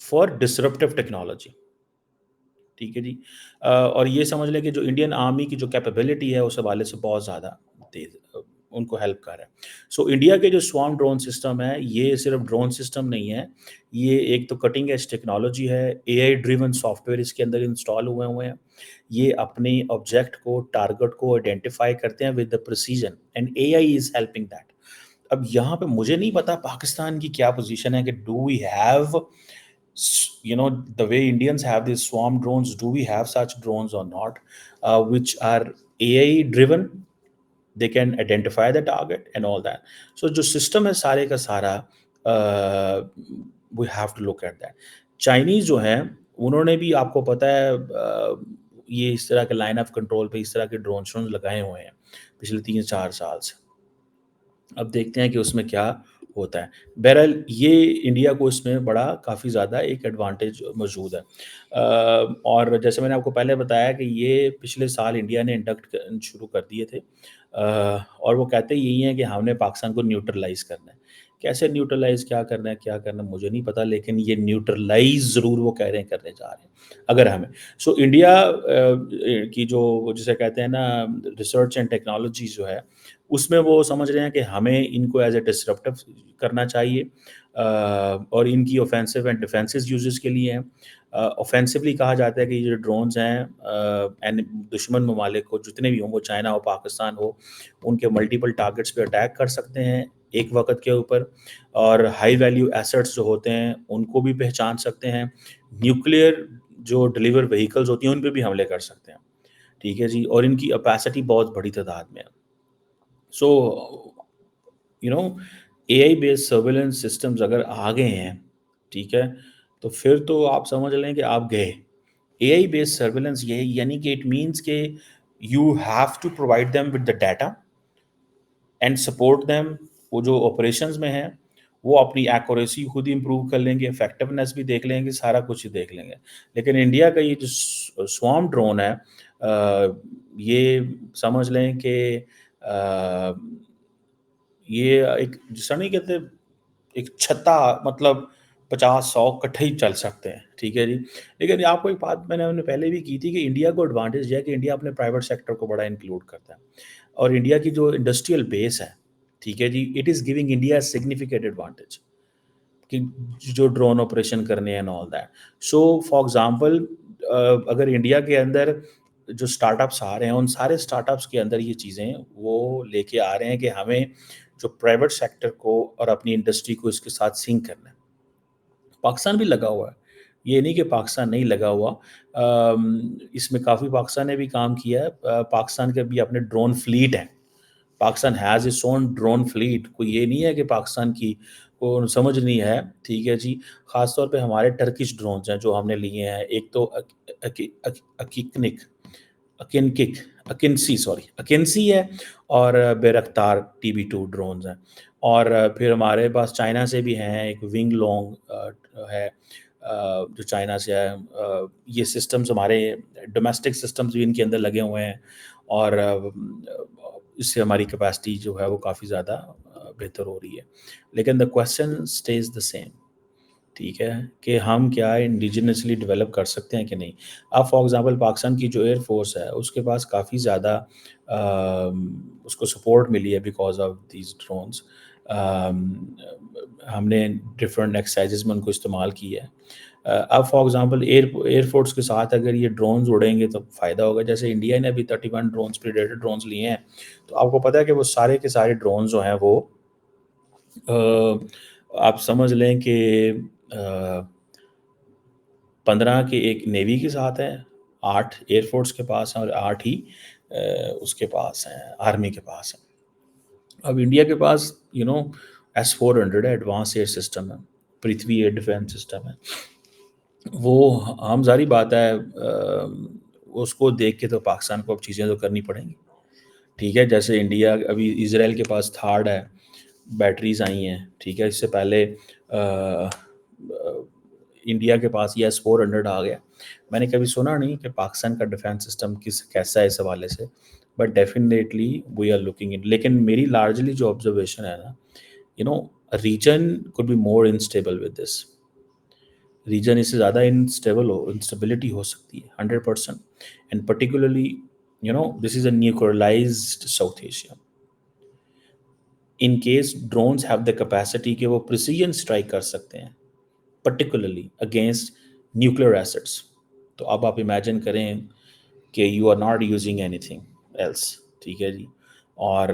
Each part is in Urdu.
For disruptive technology. ٹھیک ہے جی. اور یہ سمجھ لیں کہ جو انڈین آرمی کی جو کیپیبلٹی ہے اس حوالے سے بہت زیادہ تیز ان کو ہیلپ کر رہا ہے. سو انڈیا کے جو سوام ڈرون سسٹم ہے یہ صرف ڈرون سسٹم نہیں ہے, یہ ایک تو کٹنگ ایج ٹیکنالوجی ہے, اے آئی ڈریون سافٹ ویئر اس کے اندر انسٹال ہوئے ہیں. یہ اپنی آبجیکٹ کو ٹارگٹ کو آئیڈینٹیفائی کرتے ہیں with the precision and a I is helping that. اب یہاں پہ مجھے نہیں پتا پاکستان کی کیا پوزیشن ہے کہ do we have the way Indians have these swarm drones, do we have such drones or not, which are AI driven, they can identify the target and all that. So جو system ہے سارے کا سارا, we have to look at that. Chinese جو ہیں انہوں نے بھی آپ کو پتہ ہے یہ اس طرح کے لائن آف کنٹرول پہ اس طرح کے ڈرون لگائے ہوئے ہیں پچھلے 3-4 سال سے. اب دیکھتے ہیں کہ اس میں کیا ہوتا ہے. بہرحال یہ انڈیا کو اس میں بڑا کافی زیادہ ایک ایڈوانٹیج موجود ہے. اور جیسے میں نے آپ کو پہلے بتایا کہ یہ پچھلے سال انڈیا نے انڈکٹ شروع کر دیے تھے, اور وہ کہتے یہی ہیں کہ ہم نے پاکستان کو نیوٹرلائز کرنا ہے. کیسے نیوٹرلائز کیا کرنا ہے مجھے نہیں پتا, لیکن یہ نیوٹرلائز ضرور وہ کہہ رہے ہیں کرنے جا رہے ہیں اگر ہمیں. سو انڈیا کی جو جسے کہتے ہیں نا ریسرچ اینڈ ٹیکنالوجی جو ہے اس میں وہ سمجھ رہے ہیں کہ ہمیں ان کو ایز اے ڈسرپٹیو کرنا چاہیے, اور ان کی اوفینسو اینڈ ڈیفینسز یوزز کے لیے ہیں. اوفینسولی کہا جاتا ہے کہ یہ جو ڈرونز ہیں دشمن ممالک کو جتنے بھی ہوں, وہ چائنا ہو پاکستان ہو, ان کے ملٹیپل ٹارگٹس پہ اٹیک کر سکتے ہیں ایک وقت کے اوپر, اور ہائی ویلیو ایسٹس جو ہوتے ہیں ان کو بھی پہچان سکتے ہیں, نیوکلیئر جو ڈلیور وہیکلز ہوتی ہیں ان پہ بھی حملے کر سکتے ہیں. ٹھیک ہے جی, اور ان کی اپیسٹی بہت بڑی تعداد میں ہے. سو اے آئی بیس سرویلنس سسٹمز اگر آ گئے ہیں, ٹھیک ہے, تو پھر تو آپ سمجھ لیں کہ آپ گئے. اے آئی بیس سرویلنس یہ یعنی کہ اٹ مینس کہ you have to provide them with the data and support them. وہ جو آپریشنز میں ہیں وہ اپنی ایکوریسی خود ہی امپروو کر لیں گے, افیکٹونیس بھی دیکھ لیں گے, سارا کچھ ہی دیکھ لیں گے. لیکن انڈیا کا یہ جو سوام ڈرون ہے یہ سمجھ لیں کہ یہ ایک جیسا نہیں کہتے ایک چھتا, مطلب 50-100 کٹھے ہی چل سکتے ہیں. ٹھیک ہے جی. لیکن آپ کو ایک بات میں نے پہلے بھی کی تھی کہ انڈیا کو ایڈوانٹیج یہ ہے کہ انڈیا اپنے پرائیویٹ سیکٹر کو بڑا انکلوڈ کرتا ہے, اور انڈیا کی جو انڈسٹریل بیس ہے, ٹھیک ہے جی, it is giving India significant advantage کہ جو ڈرون آپریشن کرنے ہیں all that. So for example اگر انڈیا کے اندر جو اسٹارٹ اپس آ رہے ہیں ان سارے اسٹارٹ اپس کے اندر یہ چیزیں وہ لے کے آ رہے ہیں کہ ہمیں جو پرائیویٹ سیکٹر کو اور اپنی انڈسٹری کو اس کے ساتھ سنک کرنا ہے. پاکستان بھی لگا ہوا ہے, یہ نہیں کہ پاکستان نہیں لگا ہوا, اس میں کافی پاکستان نے بھی کام کیا ہے. پاکستان کے بھی اپنے ڈرون فلیٹ ہیں, Pakistan has its own drone fleet. کوئی یہ نہیں ہے کہ پاکستان کی کو سمجھ نہیں ہے. ٹھیک ہے جی. خاص طور پہ ہمارے ٹرکش ڈرونز ہیں جو ہم نے لیے ہیں, ایک تو اکنسی ہے, اور بیرختار TB2 ڈرونز ہیں, اور پھر ہمارے پاس چائنا سے بھی ہیں, ایک ونگ لانگ ہے جو چائنا سے ہے. یہ سسٹمز ہمارے ڈومیسٹک سسٹمز بھی ان کے اندر لگے ہوئے ہیں, اور اس سے ہماری کیپیسٹی جو ہے وہ کافی زیادہ بہتر ہو رہی ہے. لیکن دا کویسچن اسٹیز دا سیم, ٹھیک ہے, کہ ہم کیا انڈیجنسلی ڈیولپ کر سکتے ہیں کہ نہیں. اب فار ایگزامپل پاکستان کی جو ایئر فورس ہے اس کے پاس کافی زیادہ اس کو سپورٹ ملی ہے بیکاز آف دیز ڈرونس. ہم نے ڈفرینٹ ایکسرسائزز میں ان کو استعمال کیا ہے. اب فار ایگزامپل ایئر فورس کے ساتھ اگر یہ ڈرونز اڑیں گے تو فائدہ ہوگا. جیسے انڈیا نے ابھی 31 ڈرونز پریڈیٹر ڈرونز لیے ہیں, تو آپ کو پتہ ہے کہ وہ سارے کے سارے ڈرونز جو ہیں وہ آپ سمجھ لیں کہ 15 کے ایک نیوی کے ساتھ ہیں, 8 ایئر فورس کے پاس ہیں, اور 8 ہی اس کے پاس ہیں آرمی کے پاس ہیں. اب انڈیا کے پاس S-400 ہے, ایڈوانس ایئر سسٹم ہے, پرتھوی ایئر ڈیفینس سسٹم ہے. وہ ہم ظاہری بات ہے اس کو دیکھ کے تو پاکستان کو اب چیزیں تو کرنی پڑیں گی. ٹھیک ہے, جیسے انڈیا ابھی اسرائیل کے پاس تھارڈ ہے, بیٹریز آئی ہیں. ٹھیک ہے, اس سے پہلے انڈیا کے پاس یہ S-400 آ گیا. میں نے کبھی سنا نہیں کہ پاکستان کا ڈیفینس سسٹم کیسا ہے اس حوالے سے, but definitely we are looking in. لیکن میری لارجلی جو آبزرویشن ہے نا, region could be more unstable with this. Region اس سے زیادہ انسٹیبلٹی ہو سکتی ہے 100%. And particularly this is a nuclearized South Asia. In case drones have the capacity کہ وہ پریسیجن اسٹرائک کر سکتے ہیں پرٹیکولرلی اگینسٹ نیوکلیر ایسٹس. تو اب آپ امیجن کریں کہ you are not using anything else, ٹھیک ہے جی, اور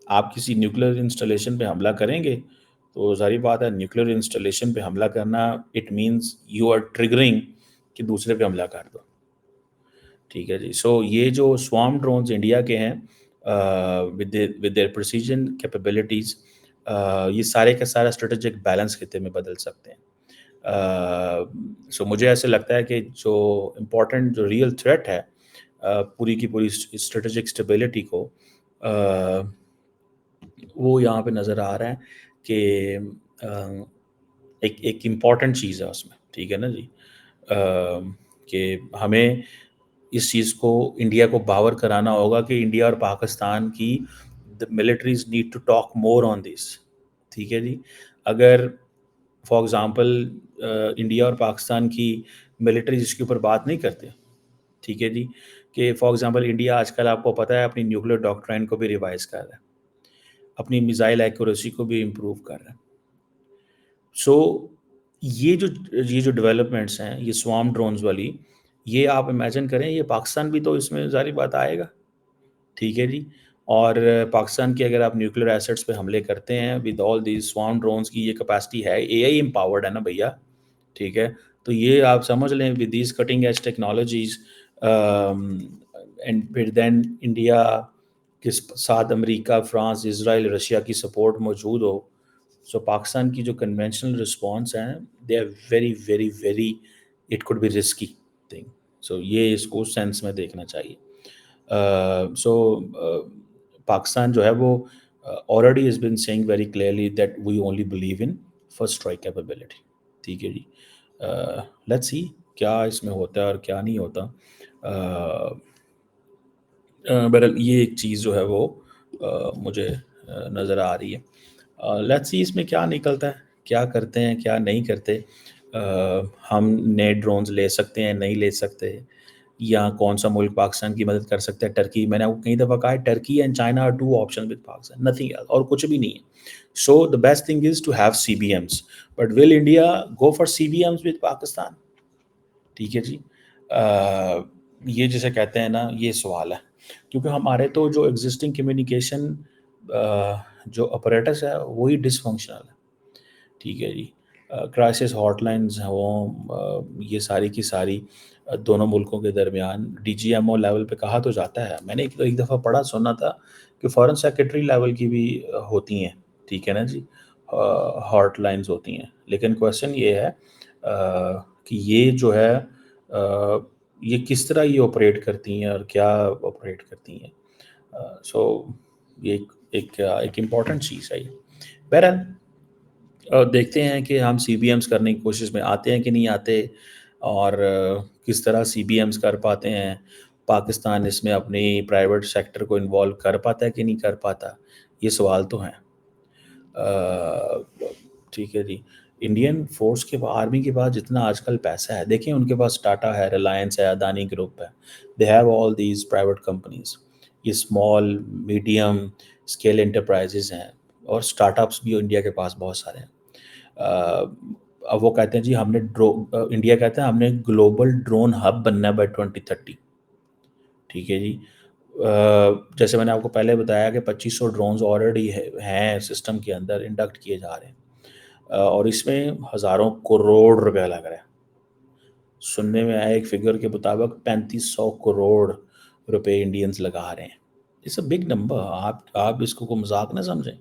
آپ کسی نیوکلیر انسٹالیشن پہ حملہ کریں گے تو ظاہری بات ہے نیوکلیر انسٹالیشن پہ حملہ کرنا it means you are triggering کہ دوسرے پہ حملہ کر دو, ٹھیک ہے جی. سو یہ جو سوام ڈرونز انڈیا کے ہیں ود دیئر پریسیجن کیپیبلٹیز, یہ سارے کا سارا اسٹریٹجک بیلنس خطے میں بدل سکتے ہیں. سو مجھے ایسے لگتا ہے کہ جو امپورٹنٹ جو ریئل تھریٹ ہے پوری کی پوری اسٹریٹجک اسٹیبلٹی کو, وہ یہاں پہ نظر آ رہا ہے کہ ایک امپورٹنٹ چیز ہے اس میں, ٹھیک ہے نا جی, کہ ہمیں اس چیز کو انڈیا کو باور کرانا ہوگا کہ انڈیا اور پاکستان کی militaries need to talk more آن دس, ٹھیک ہے جی. اگر فار ایگزامپل انڈیا اور پاکستان کی ملٹریز اس کے اوپر بات نہیں کرتے, ٹھیک ہے جی, کہ فار ایگزامپل انڈیا آج کل آپ کو پتہ ہے اپنی نیوکلیر ڈاکٹرائن کو بھی ریوائز کر رہا ہے, اپنی میزائل ایکوریسی کو بھی امپروو کر رہا ہے. سو یہ جو ڈیولپمنٹس ہیں یہ سوام ڈرونز والی, یہ آپ امیجن کریں یہ پاکستان بھی تو اس میں ظاہری بات آئے گا, ٹھیک ہے جی. اور پاکستان کی اگر آپ نیوکلیر ایسٹس پہ حملے کرتے ہیں ود آل دیز سوام ڈرونز کی یہ کیپیسٹی ہے, اے آئی امپاورڈ ہے نا بھیا, ٹھیک ہے. تو یہ آپ سمجھ لیں with these cutting edge technologies and پھر دین انڈیا کے ساتھ امریکہ, فرانس, اسرائیل, رشیا کی سپورٹ موجود ہو, سو پاکستان کی جو کنونشنل رسپانس ہیں they are very very very it could be risky thing. So یہ اس کو سینس میں دیکھنا چاہیے. سو پاکستان جو ہے وہ already has been saying very clearly that we only believe in first strike capability, ٹھیک ہے جی. let's see کیا اس میں ہوتا ہے اور کیا نہیں ہوتا. بہرحال یہ ایک چیز جو ہے وہ مجھے نظر آ رہی ہے. لیٹس سی اس میں کیا نکلتا ہے, کیا کرتے ہیں کیا نہیں کرتے. ہم نئے ڈرونز لے سکتے ہیں نہیں لے سکتے, یا کون سا ملک پاکستان کی مدد کر سکتا ہے. ٹرکی, میں نے آپ کو کئی دفعہ کہا ہے Turkey and China are two option with Pakistan, nothing else, اور کچھ بھی نہیں ہے. So the best thing is to have C B Ms, but will India go for C B Ms with Pakistan, ٹھیک ہے جی. یہ جسے کہتے ہیں نا یہ سوال ہے, کیونکہ ہمارے تو جو ایگزسٹنگ کمیونیکیشن جو اپریٹس ہے وہی ڈس فنکشنل ہے, ٹھیک ہے جی. کرائسس ہاٹ لائنز ہوں, یہ ساری کی ساری دونوں ملکوں کے درمیان D G M O level پہ کہا تو جاتا ہے. میں نے ایک دفعہ پڑھا سنا تھا کہ فارن سیکرٹری لیول کی بھی ہوتی ہیں, ٹھیک ہے نا جی, ہاٹ لائنز ہوتی ہیں. لیکن کویشچن یہ ہے کہ یہ جو ہے یہ کس طرح یہ آپریٹ کرتی ہیں اور کیا آپریٹ کرتی ہیں. سو یہ ایک امپورٹنٹ چیز ہے. بہرحال دیکھتے ہیں کہ ہم سی بی ایمس کرنے کی کوشش میں آتے ہیں کہ نہیں آتے, اور کس طرح سی بی ایمس کر پاتے ہیں. پاکستان اس میں اپنی پرائیویٹ سیکٹر کو انوالو کر پاتا ہے کہ نہیں کر پاتا, یہ سوال تو ہیں. ٹھیک ہے جی. انڈین فورس کے آرمی کے پاس جتنا آج کل پیسہ ہے, دیکھیں ان کے پاس ٹاٹا ہے, ریلائنس ہے, اڈانی گروپ ہے, they have all these private companies. یہ اسمال میڈیم اسکیل انٹرپرائزز ہیں, اور اسٹارٹ اپس بھی انڈیا کے پاس بہت سارے ہیں. اب وہ کہتے ہیں جی ہم نے انڈیا کہتے ہیں ہم نے گلوبل ڈرون ہب بننا ہے بائی 2030, ٹھیک ہے جی. جیسے میں نے آپ کو پہلے بتایا کہ 2500 ڈرونز آلریڈی ہیں سسٹم کے اندر, انڈکٹ کیے جا رہے ہیں, اور اس میں ہزاروں کروڑ روپیہ لگ رہا ہے. سننے میں آیا ایک فگر کے مطابق 3500 کروڑ روپے انڈینز لگا رہے ہیں. It's a big number. آپ اس کو مذاق نہ سمجھیں,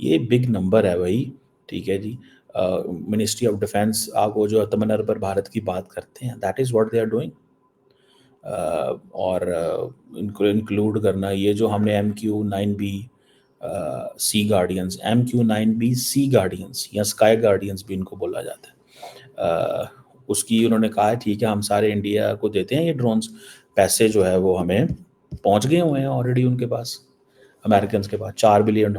یہ بگ نمبر ہے بھائی, ٹھیک ہے جی. منسٹری آف ڈیفینس آپ وہ جو اتم نربھر بھارت کی بات کرتے ہیں, that is what they are doing. اور ان کو انکلوڈ کرنا یہ جو ہم نے MQ-9B سی گارڈینس, MQ-9B سی گارڈینس یا اسکائی گارڈینس بھی ان کو بولا جاتا ہے, اس کی انہوں نے کہا ہے ٹھیک ہے ہم سارے انڈیا کو دیتے ہیں یہ ڈرونس, پیسے جو ہے وہ ہمیں پہنچ گئے ہوئے ہیں آلریڈی ان کے پاس, امریکنس کے پاس $4 بلین.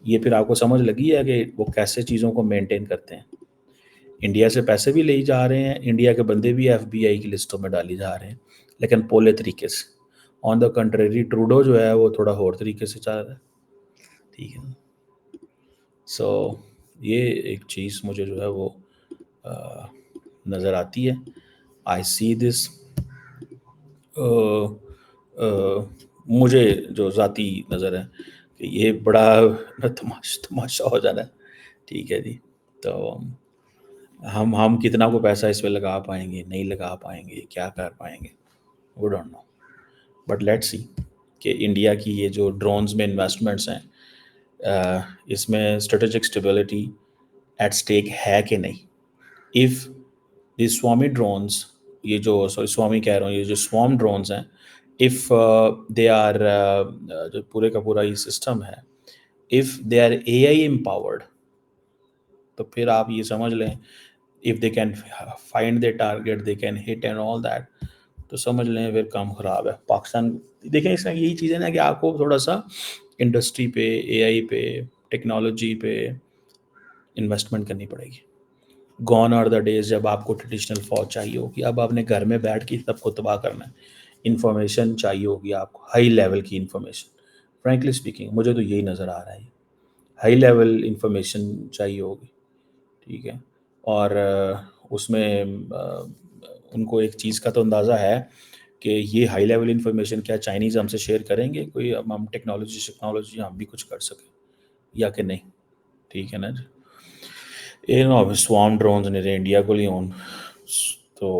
یہ پھر آپ کو سمجھ لگی ہے کہ وہ کیسے چیزوں کو مینٹین کرتے ہیں. انڈیا سے پیسے بھی لے جا رہے ہیں، انڈیا کے بندے بھی ایف بی آئی کی لسٹوں میں ڈالی جا رہے ہیں، لیکن پولے طریقے سے. آن دا کنٹریری ٹروڈو جو ہے وہ تھوڑا اور طریقے سے چل رہا ہے. ٹھیک ہے. سو یہ ایک چیز مجھے جو ہے وہ نظر آتی ہے. آئی سی دس. مجھے جو ذاتی نظر ہے کہ یہ بڑا تماشا ہو جانا ہے. ٹھیک ہے جی. تو ہم کتنا کو پیسہ اس پہ لگا پائیں گے، نہیں لگا پائیں گے، کیا کر پائیں گے، وہ don't know. But let see کہ انڈیا کی یہ جو ڈرونز میں انویسٹمنٹس ہیں اس میں اسٹریٹجک اسٹیبلٹی ایٹ اسٹیک ہے کہ نہیں. ایف دی سوامی ڈرونز، یہ جو سوامی کہہ رہا ہوں، یہ جو سوام ڈرونز ہیں، اف دے آر، جو پورے کا پورا یہ سسٹم ہے، if they are A I empowered, تو پھر آپ یہ سمجھ لیں if they can find their target they can hit and all that، تو سمجھ لیں پھر کام خراب ہے. پاکستان دیکھیں اس میں یہی چیز ہے نا کہ آپ کو تھوڑا سا انڈسٹری پہ، اے آئی پہ، ٹیکنالوجی پہ انویسٹمنٹ کرنی پڑے گی. گون آر دا ڈیز جب آپ کو ٹریڈیشنل فوج چاہیے ہوگی. اب آپ نے گھر میں بیٹھ کے سب کو تباہ کرنا ہے. انفارمیشن چاہیے ہوگی آپ کو، ہائی لیول کی انفارمیشن. فرینکلی اسپیکنگ مجھے تو یہی نظر آ رہا ہے، ہائی لیول انفارمیشن چاہیے ہوگی. ٹھیک ہے. اور اس میں ان کو ایک چیز کا تو اندازہ ہے کہ یہ ہائی لیول انفارمیشن کیا چائنیز ہم سے شیئر کریں گے، کوئی ہم ٹیکنالوجی ہم بھی کچھ کر سکیں یا کہ نہیں. ٹھیک ہے نا جی. یہ نا سوام ڈرونز نہیں رہے انڈیا کو لی ہوں تو،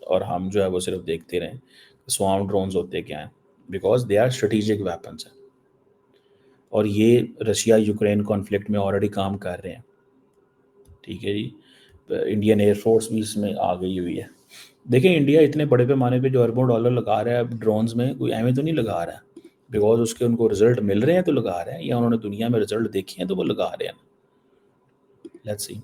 اور ہم جو ہے وہ صرف دیکھتے رہیں. سوام ڈرونز ہوتے کیا ہیں؟ Because they are strategic weapons ہیں، اور یہ رشیا یوکرین کانفلکٹ میں آلریڈی کام کر رہے ہیں. ٹھیک ہے جی. انڈین ایئر فورس بھی اس میں آ گئی ہوئی ہے. دیکھیں انڈیا اتنے بڑے پیمانے پہ جو اربوں ڈالر لگا رہا ہے اب ڈرونز میں، کوئی ایویں تو نہیں لگا رہا ہے بیکاز اس کے ان کو رزلٹ مل رہے ہیں تو لگا رہے ہیں، یا انہوں نے دنیا میں رزلٹ دیکھے ہیں تو وہ لگا رہے ہیں. Let's see.